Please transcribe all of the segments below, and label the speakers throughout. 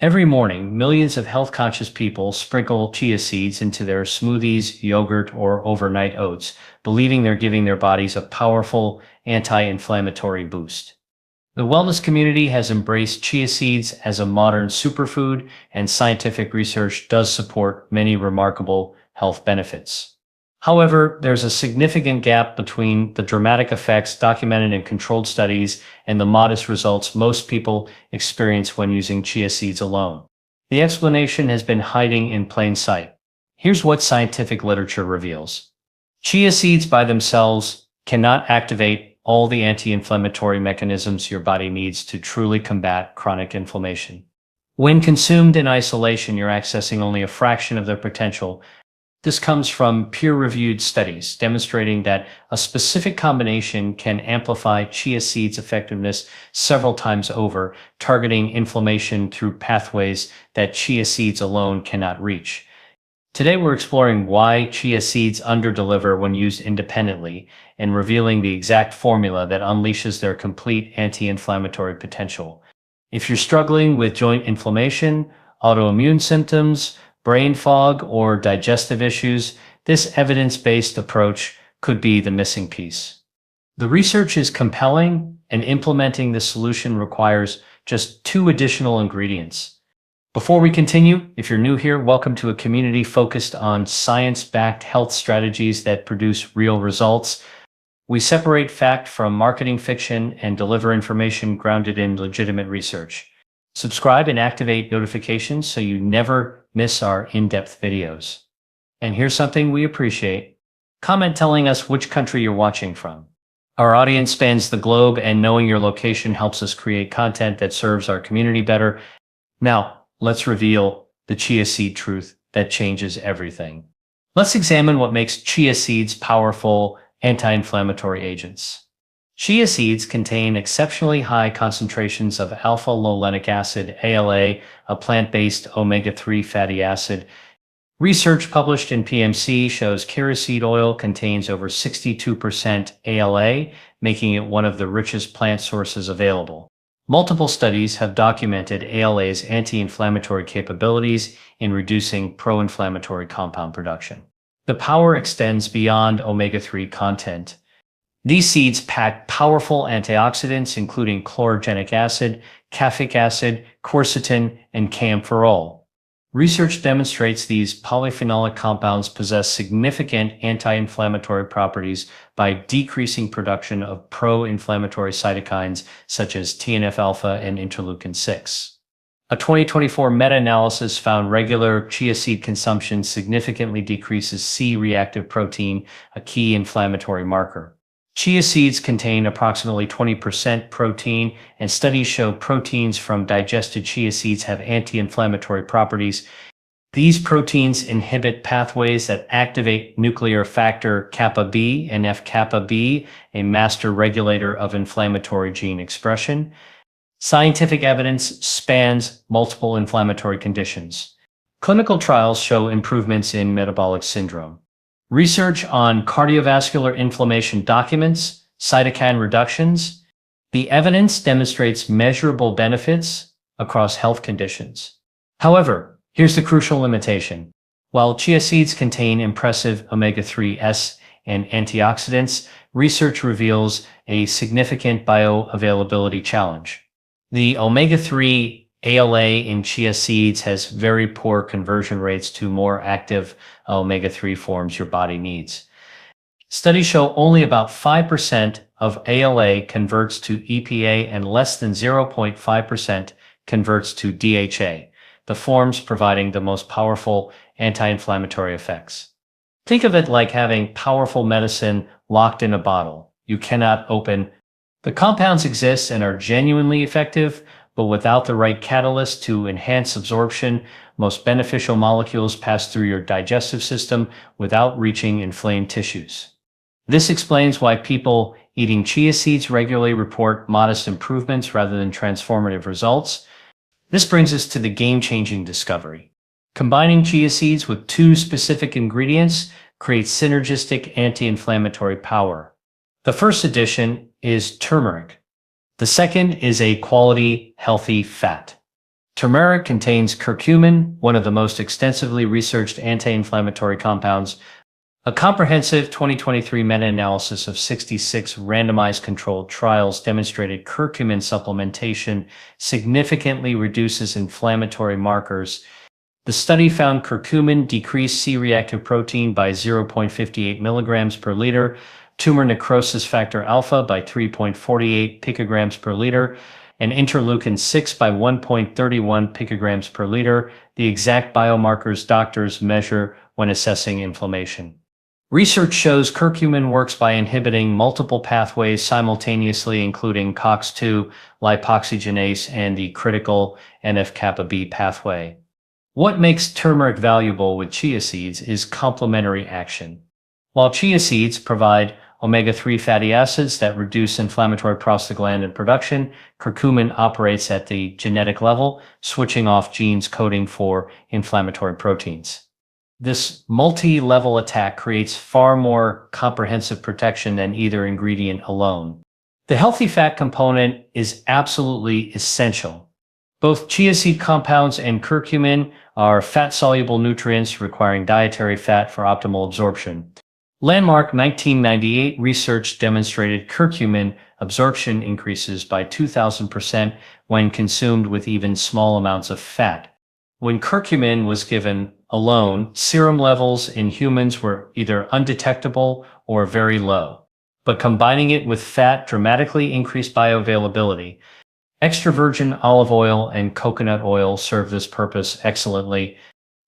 Speaker 1: Every morning, millions of health-conscious people sprinkle chia seeds into their smoothies, yogurt, or overnight oats, believing they're giving their bodies a powerful anti-inflammatory boost. The wellness community has embraced chia seeds as a modern superfood, and scientific research does support many remarkable health benefits. However, there's a significant gap between the dramatic effects documented in controlled studies and the modest results most people experience when using chia seeds alone. The explanation has been hiding in plain sight. Here's what scientific literature reveals. Chia seeds by themselves cannot activate all the anti-inflammatory mechanisms your body needs to truly combat chronic inflammation. When consumed in isolation, you're accessing only a fraction of their potential. This comes from peer-reviewed studies demonstrating that a specific combination can amplify chia seeds' effectiveness several times over, targeting inflammation through pathways that chia seeds alone cannot reach. Today we're exploring why chia seeds underdeliver when used independently and revealing the exact formula that unleashes their complete anti-inflammatory potential. If you're struggling with joint inflammation, autoimmune symptoms, brain fog, or digestive issues, this evidence-based approach could be the missing piece. The research is compelling, and implementing the solution requires just 2 additional ingredients. Before we continue, if you're new here, welcome to a community focused on science-backed health strategies that produce real results. We separate fact from marketing fiction and deliver information grounded in legitimate research. Subscribe and activate notifications so you never miss our in-depth videos. And here's something we appreciate. Comment telling us which country you're watching from. Our audience spans the globe, and knowing your location helps us create content that serves our community better. Now, let's reveal the chia seed truth that changes everything. Let's examine what makes chia seeds powerful anti-inflammatory agents. Chia seeds contain exceptionally high concentrations of alpha-linolenic acid, ALA, a plant-based omega-3 fatty acid. Research published in PMC shows chia seed oil contains over 62% ALA, making it one of the richest plant sources available. Multiple studies have documented ALA's anti-inflammatory capabilities in reducing pro-inflammatory compound production. The power extends beyond omega-3 content. These seeds pack powerful antioxidants including chlorogenic acid, caffeic acid, quercetin, and camphorol. Research demonstrates these polyphenolic compounds possess significant anti-inflammatory properties by decreasing production of pro-inflammatory cytokines such as TNF-alpha and interleukin-6. A 2024 meta-analysis found regular chia seed consumption significantly decreases C-reactive protein, a key inflammatory marker. Chia seeds contain approximately 20% protein, and studies show proteins from digested chia seeds have anti-inflammatory properties. These proteins inhibit pathways that activate nuclear factor kappa B and F-kappa B, a master regulator of inflammatory gene expression. Scientific evidence spans multiple inflammatory conditions. Clinical trials show improvements in metabolic syndrome. Research on cardiovascular inflammation documents cytokine reductions. The evidence demonstrates measurable benefits across health conditions. However, here's the crucial limitation. While chia seeds contain impressive omega-3s and antioxidants, research reveals a significant bioavailability challenge. The omega-3 ALA in chia seeds has very poor conversion rates to more active omega-3 forms your body needs. Studies show only about 5% of ALA converts to EPA and less than 0.5% converts to DHA, the forms providing the most powerful anti-inflammatory effects. Think of it like having powerful medicine locked in a bottle you cannot open. The compounds exist and are genuinely effective, but without the right catalyst to enhance absorption, most beneficial molecules pass through your digestive system without reaching inflamed tissues. This explains why people eating chia seeds regularly report modest improvements rather than transformative results. This brings us to the game-changing discovery. Combining chia seeds with 2 specific ingredients creates synergistic anti-inflammatory power. The first addition is turmeric. The second is a quality, healthy fat. Turmeric contains curcumin, one of the most extensively researched anti-inflammatory compounds. A comprehensive 2023 meta-analysis of 66 randomized controlled trials demonstrated curcumin supplementation significantly reduces inflammatory markers. The study found curcumin decreased C-reactive protein by 0.58 milligrams per liter, tumor necrosis factor alpha by 3.48 picograms per liter, and interleukin-6 by 1.31 picograms per liter, the exact biomarkers doctors measure when assessing inflammation. Research shows curcumin works by inhibiting multiple pathways simultaneously, including COX-2, lipoxygenase, and the critical NF-kappa B pathway. What makes turmeric valuable with chia seeds is complementary action. While chia seeds provide omega-3 fatty acids that reduce inflammatory prostaglandin production, curcumin operates at the genetic level, switching off genes coding for inflammatory proteins. This multi-level attack creates far more comprehensive protection than either ingredient alone. The healthy fat component is absolutely essential. Both chia seed compounds and curcumin are fat-soluble nutrients requiring dietary fat for optimal absorption. Landmark 1998 research demonstrated curcumin absorption increases by 2,000% when consumed with even small amounts of fat. When curcumin was given alone, serum levels in humans were either undetectable or very low. But combining it with fat dramatically increased bioavailability. Extra virgin olive oil and coconut oil serve this purpose excellently.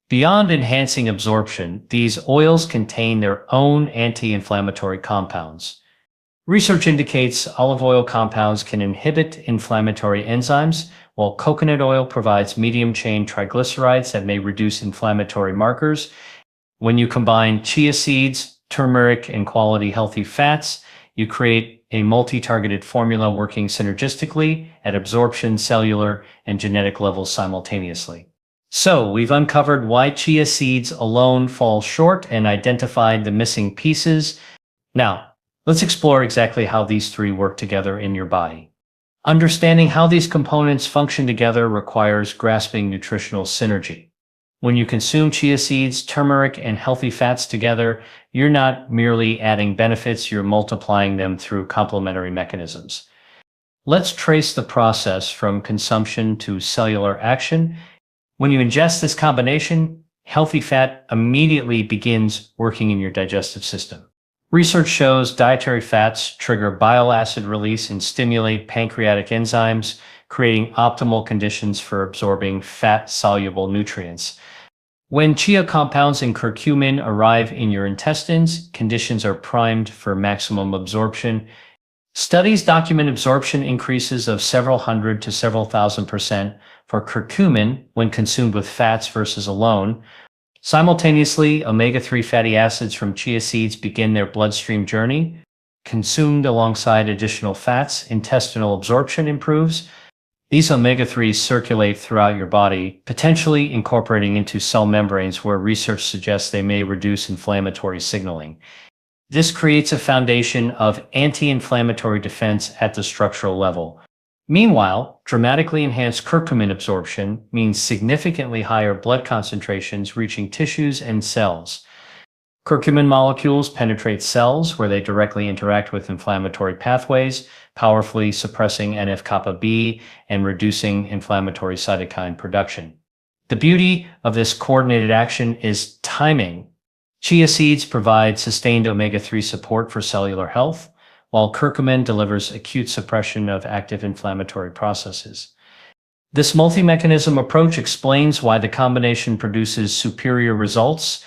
Speaker 1: Beyond enhancing absorption, these oils contain their own anti-inflammatory compounds. Research indicates olive oil compounds can inhibit inflammatory enzymes, while coconut oil provides medium-chain triglycerides that may reduce inflammatory markers. When you combine chia seeds, turmeric, and quality healthy fats, you create a multi-targeted formula working synergistically at absorption, cellular, and genetic levels simultaneously. So, we've uncovered why chia seeds alone fall short and identified the missing pieces. Now, let's explore exactly how these three work together in your body. Understanding how these components function together requires grasping nutritional synergy. When you consume chia seeds, turmeric, and healthy fats together, you're not merely adding benefits, you're multiplying them through complementary mechanisms. Let's trace the process from consumption to cellular action. When you ingest this combination, healthy fat immediately begins working in your digestive system. Research shows dietary fats trigger bile acid release and stimulate pancreatic enzymes, creating optimal conditions for absorbing fat-soluble nutrients. When chia compounds and curcumin arrive in your intestines, conditions are primed for maximum absorption. Studies document absorption increases of several hundred to several thousand% for curcumin when consumed with fats versus alone. Simultaneously, omega-3 fatty acids from chia seeds begin their bloodstream journey. Consumed alongside additional fats, intestinal absorption improves. These omega-3s circulate throughout your body, potentially incorporating into cell membranes where research suggests they may reduce inflammatory signaling. This creates a foundation of anti-inflammatory defense at the structural level. Meanwhile, dramatically enhanced curcumin absorption means significantly higher blood concentrations reaching tissues and cells. Curcumin molecules penetrate cells where they directly interact with inflammatory pathways, powerfully suppressing NF-kappa B and reducing inflammatory cytokine production. The beauty of this coordinated action is timing. Chia seeds provide sustained omega-3 support for cellular health, while curcumin delivers acute suppression of active inflammatory processes. This multi-mechanism approach explains why the combination produces superior results.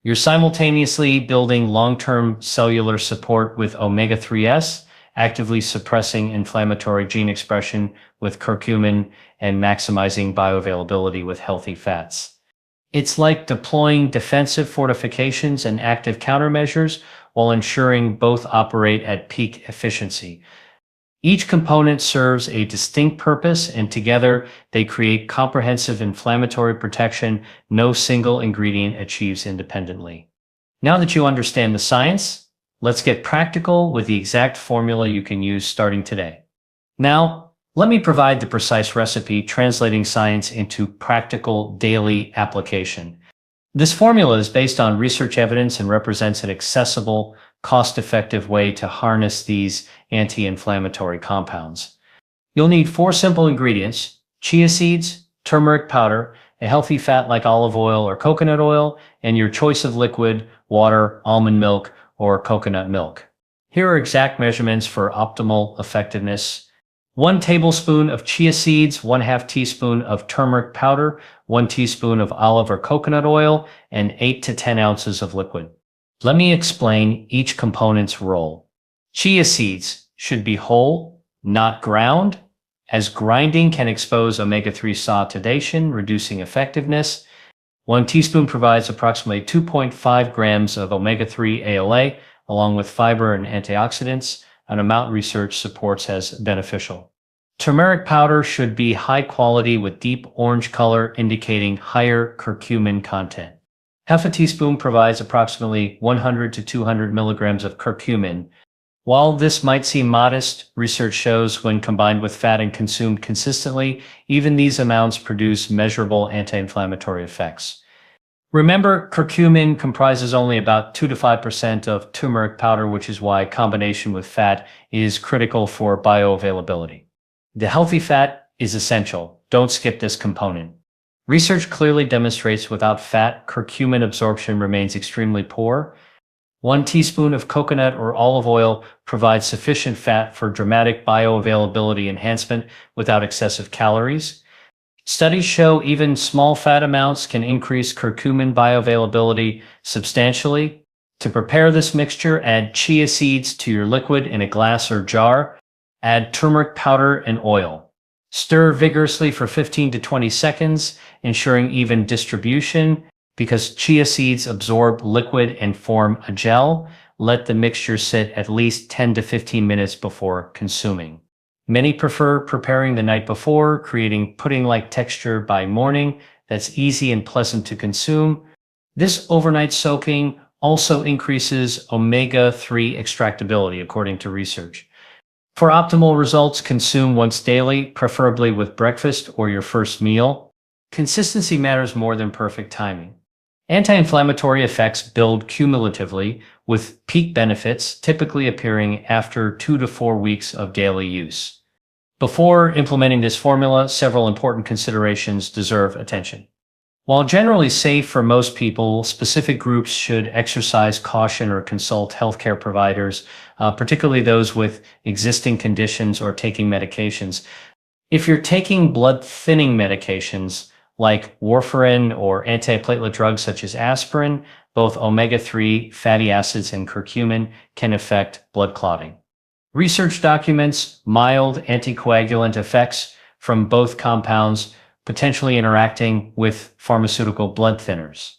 Speaker 1: You're simultaneously building long-term cellular support with omega-3s, actively suppressing inflammatory gene expression with curcumin, and maximizing bioavailability with healthy fats. It's like deploying defensive fortifications and active countermeasures while ensuring both operate at peak efficiency. Each component serves a distinct purpose, and together they create comprehensive inflammatory protection no single ingredient achieves independently. Now that you understand the science, let's get practical with the exact formula you can use starting today. Now, Let me provide the precise recipe, translating science into practical daily application. This formula is based on research evidence and represents an accessible, cost-effective way to harness these anti-inflammatory compounds. You'll need 4 simple ingredients: chia seeds, turmeric powder, a healthy fat like olive oil or coconut oil, and your choice of liquid, water, almond milk, or coconut milk. Here are exact measurements for optimal effectiveness. 1 tablespoon of chia seeds, 1/2 teaspoon of turmeric powder, 1 teaspoon of olive or coconut oil, and 8 to 10 ounces of liquid. Let me explain each component's role. Chia seeds should be whole, not ground, as grinding can expose omega-3 oxidation, reducing effectiveness. 1 teaspoon provides approximately 2.5 grams of omega-3 ALA, along with fiber and antioxidants, an amount research supports as beneficial. Turmeric powder should be high quality with deep orange color, indicating higher curcumin content. Half a teaspoon provides approximately 100 to 200 milligrams of curcumin. While this might seem modest, research shows when combined with fat and consumed consistently, even these amounts produce measurable anti-inflammatory effects. Remember, curcumin comprises only about 2 to 5% of turmeric powder, which is why combination with fat is critical for bioavailability. The healthy fat is essential. Don't skip this component. Research clearly demonstrates without fat, curcumin absorption remains extremely poor. 1 teaspoon of coconut or olive oil provides sufficient fat for dramatic bioavailability enhancement without excessive calories. Studies show even small fat amounts can increase curcumin bioavailability substantially. To prepare this mixture, add chia seeds to your liquid in a glass or jar. Add turmeric powder and oil. Stir vigorously for 15 to 20 seconds, ensuring even distribution. Because chia seeds absorb liquid and form a gel, let the mixture sit at least 10 to 15 minutes before consuming. Many prefer preparing the night before, creating pudding-like texture by morning that's easy and pleasant to consume. This overnight soaking also increases omega-3 extractability, according to research. For optimal results, consume once daily, preferably with breakfast or your first meal. Consistency matters more than perfect timing. Anti-inflammatory effects build cumulatively, with peak benefits typically appearing after 2 to 4 weeks of daily use. Before implementing this formula, several important considerations deserve attention. While generally safe for most people, specific groups should exercise caution or consult healthcare providers, particularly those with existing conditions or taking medications. If you're taking blood-thinning medications, like warfarin or antiplatelet drugs such as aspirin, both omega-3 fatty acids and curcumin can affect blood clotting. Research documents mild anticoagulant effects from both compounds, potentially interacting with pharmaceutical blood thinners.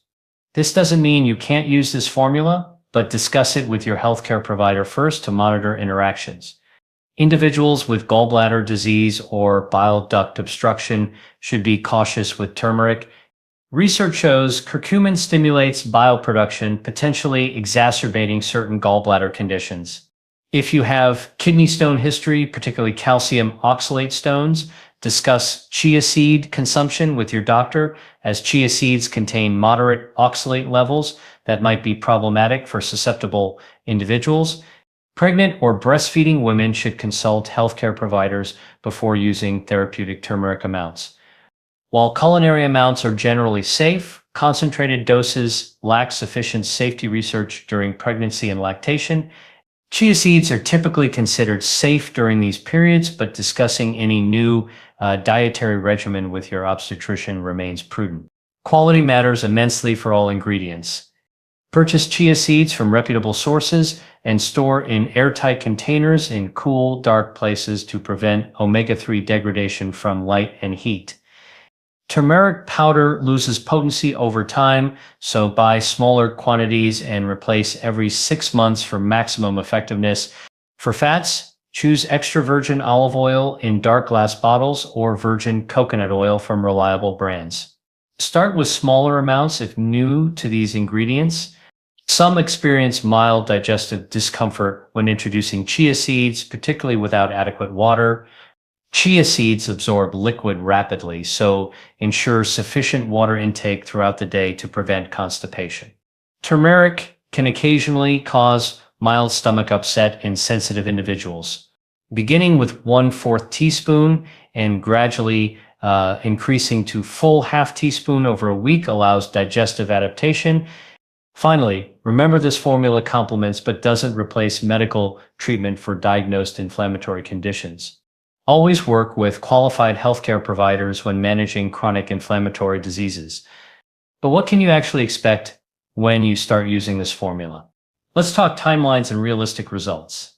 Speaker 1: This doesn't mean you can't use this formula, but discuss it with your healthcare provider first to monitor interactions. Individuals with gallbladder disease or bile duct obstruction should be cautious with turmeric. Research shows curcumin stimulates bile production, potentially exacerbating certain gallbladder conditions. If you have kidney stone history, particularly calcium oxalate stones, discuss chia seed consumption with your doctor, as chia seeds contain moderate oxalate levels that might be problematic for susceptible individuals. Pregnant or breastfeeding women should consult healthcare providers before using therapeutic turmeric amounts. While culinary amounts are generally safe, concentrated doses lack sufficient safety research during pregnancy and lactation. Chia seeds are typically considered safe during these periods, but discussing any new dietary regimen with your obstetrician remains prudent. Quality matters immensely for all ingredients. Purchase chia seeds from reputable sources and store in airtight containers in cool, dark places to prevent omega-3 degradation from light and heat. Turmeric powder loses potency over time, so buy smaller quantities and replace every 6 months for maximum effectiveness. For fats, choose extra virgin olive oil in dark glass bottles or virgin coconut oil from reliable brands. Start with smaller amounts if new to these ingredients. Some experience mild digestive discomfort when introducing chia seeds, particularly without adequate water. Chia seeds absorb liquid rapidly, so ensure sufficient water intake throughout the day to prevent constipation. Turmeric can occasionally cause mild stomach upset in sensitive individuals. Beginning with 1/4 teaspoon and gradually increasing to full half teaspoon over a week allows digestive adaptation. Finally, remember this formula complements but doesn't replace medical treatment for diagnosed inflammatory conditions. Always work with qualified healthcare providers when managing chronic inflammatory diseases. But what can you actually expect when you start using this formula? Let's talk timelines and realistic results.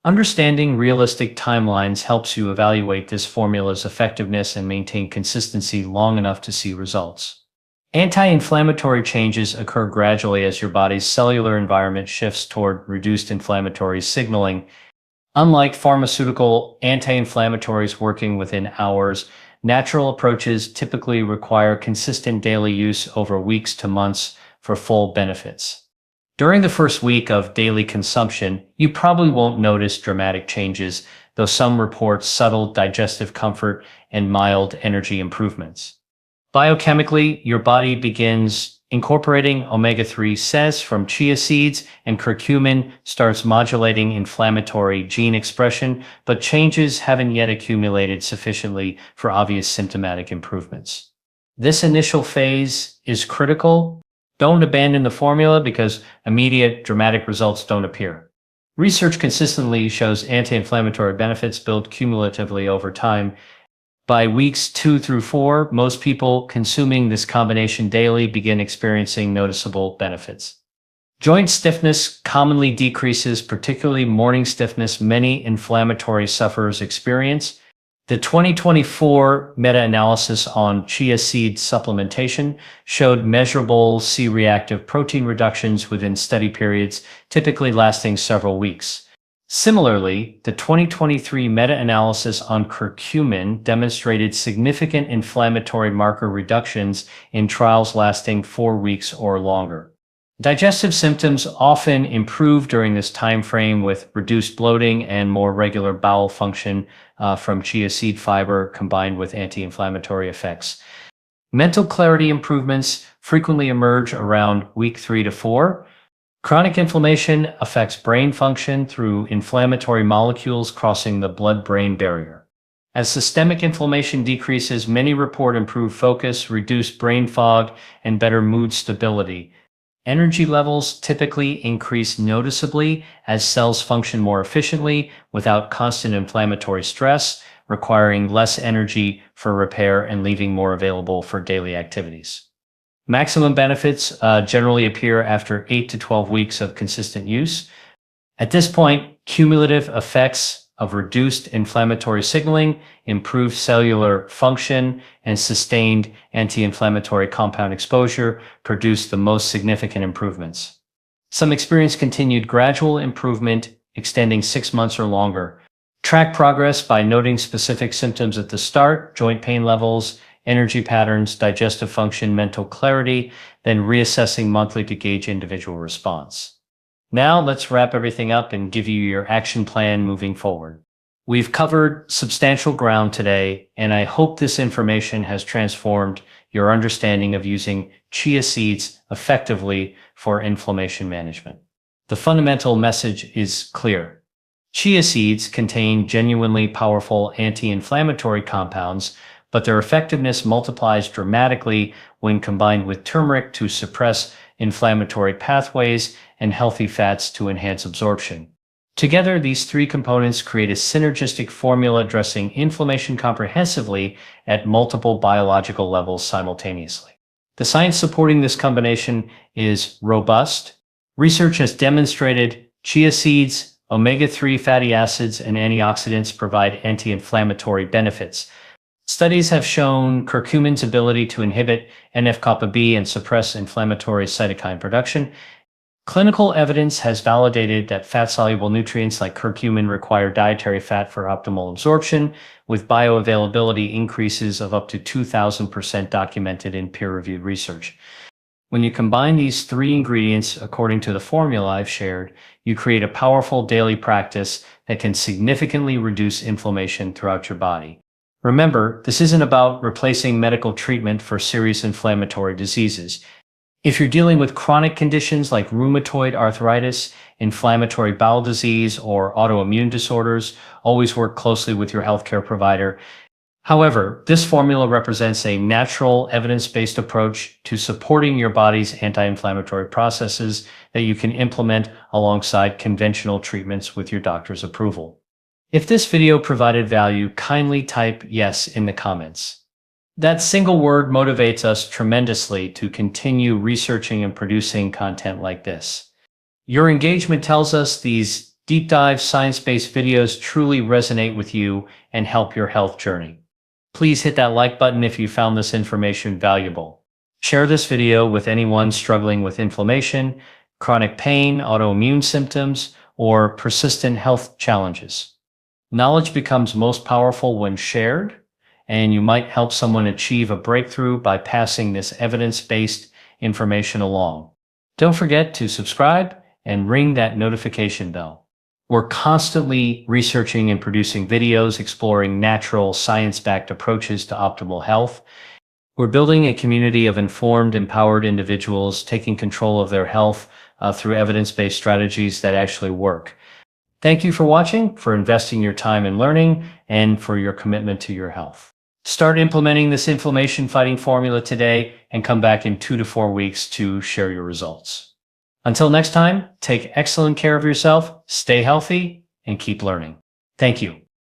Speaker 1: Understanding realistic timelines helps you evaluate this formula's effectiveness and maintain consistency long enough to see results. Anti-inflammatory changes occur gradually as your body's cellular environment shifts toward reduced inflammatory signaling. Unlike pharmaceutical anti-inflammatories working within hours, natural approaches typically require consistent daily use over weeks to months for full benefits. During the first week of daily consumption, you probably won't notice dramatic changes, though some report subtle digestive comfort and mild energy improvements. Biochemically, your body begins incorporating omega-3 from chia seeds, and curcumin starts modulating inflammatory gene expression, but changes haven't yet accumulated sufficiently for obvious symptomatic improvements. This initial phase is critical. Don't abandon the formula because immediate dramatic results don't appear. Research consistently shows anti-inflammatory benefits build cumulatively over time. By weeks 2 through 4, most people consuming this combination daily begin experiencing noticeable benefits. Joint stiffness commonly decreases, particularly morning stiffness many inflammatory sufferers experience. The 2024 meta-analysis on chia seed supplementation showed measurable C-reactive protein reductions within study periods, typically lasting several weeks. Similarly, the 2023 meta-analysis on curcumin demonstrated significant inflammatory marker reductions in trials lasting 4 weeks or longer. Digestive symptoms often improve during this time frame with reduced bloating and more regular bowel function from chia seed fiber combined with anti-inflammatory effects. Mental clarity improvements frequently emerge around week 3 to 4. Chronic inflammation affects brain function through inflammatory molecules crossing the blood-brain barrier. As systemic inflammation decreases, many report improved focus, reduced brain fog, and better mood stability. Energy levels typically increase noticeably as cells function more efficiently without constant inflammatory stress, requiring less energy for repair and leaving more available for daily activities. Maximum benefits generally appear after 8 to 12 weeks of consistent use. At this point, cumulative effects of reduced inflammatory signaling, improved cellular function, and sustained anti-inflammatory compound exposure produce the most significant improvements. Some experience continued gradual improvement extending 6 months or longer. Track progress by noting specific symptoms at the start, joint pain levels, energy patterns, digestive function, mental clarity, then reassessing monthly to gauge individual response. Now let's wrap everything up and give you your action plan moving forward. We've covered substantial ground today, and I hope this information has transformed your understanding of using chia seeds effectively for inflammation management. The fundamental message is clear. Chia seeds contain genuinely powerful anti-inflammatory compounds, but their effectiveness multiplies dramatically when combined with turmeric to suppress inflammatory pathways and healthy fats to enhance absorption. Together, these three components create a synergistic formula addressing inflammation comprehensively at multiple biological levels simultaneously. The science supporting this combination is robust. Research has demonstrated chia seeds, omega-3 fatty acids, and antioxidants provide anti-inflammatory benefits. Studies have shown curcumin's ability to inhibit NF-kappa B and suppress inflammatory cytokine production. Clinical evidence has validated that fat-soluble nutrients like curcumin require dietary fat for optimal absorption, with bioavailability increases of up to 2,000% documented in peer-reviewed research. When you combine these three ingredients according to the formula I've shared, you create a powerful daily practice that can significantly reduce inflammation throughout your body. Remember, this isn't about replacing medical treatment for serious inflammatory diseases. If you're dealing with chronic conditions like rheumatoid arthritis, inflammatory bowel disease, or autoimmune disorders, always work closely with your healthcare provider. However, this formula represents a natural, evidence-based approach to supporting your body's anti-inflammatory processes that you can implement alongside conventional treatments with your doctor's approval. If this video provided value, kindly type yes in the comments. That single word motivates us tremendously to continue researching and producing content like this. Your engagement tells us these deep dive science-based videos truly resonate with you and help your health journey. Please hit that like button if you found this information valuable. Share this video with anyone struggling with inflammation, chronic pain, autoimmune symptoms, or persistent health challenges. Knowledge becomes most powerful when shared, and you might help someone achieve a breakthrough by passing this evidence-based information along. Don't forget to subscribe and ring that notification bell. We're constantly researching and producing videos exploring natural, science-backed approaches to optimal health. We're building a community of informed, empowered individuals taking control of their health through evidence-based strategies that actually work. Thank you for watching, for investing your time in learning, and for your commitment to your health. Start implementing this inflammation-fighting formula today and come back in 2 to 4 weeks to share your results. Until next time, take excellent care of yourself, stay healthy, and keep learning. Thank you.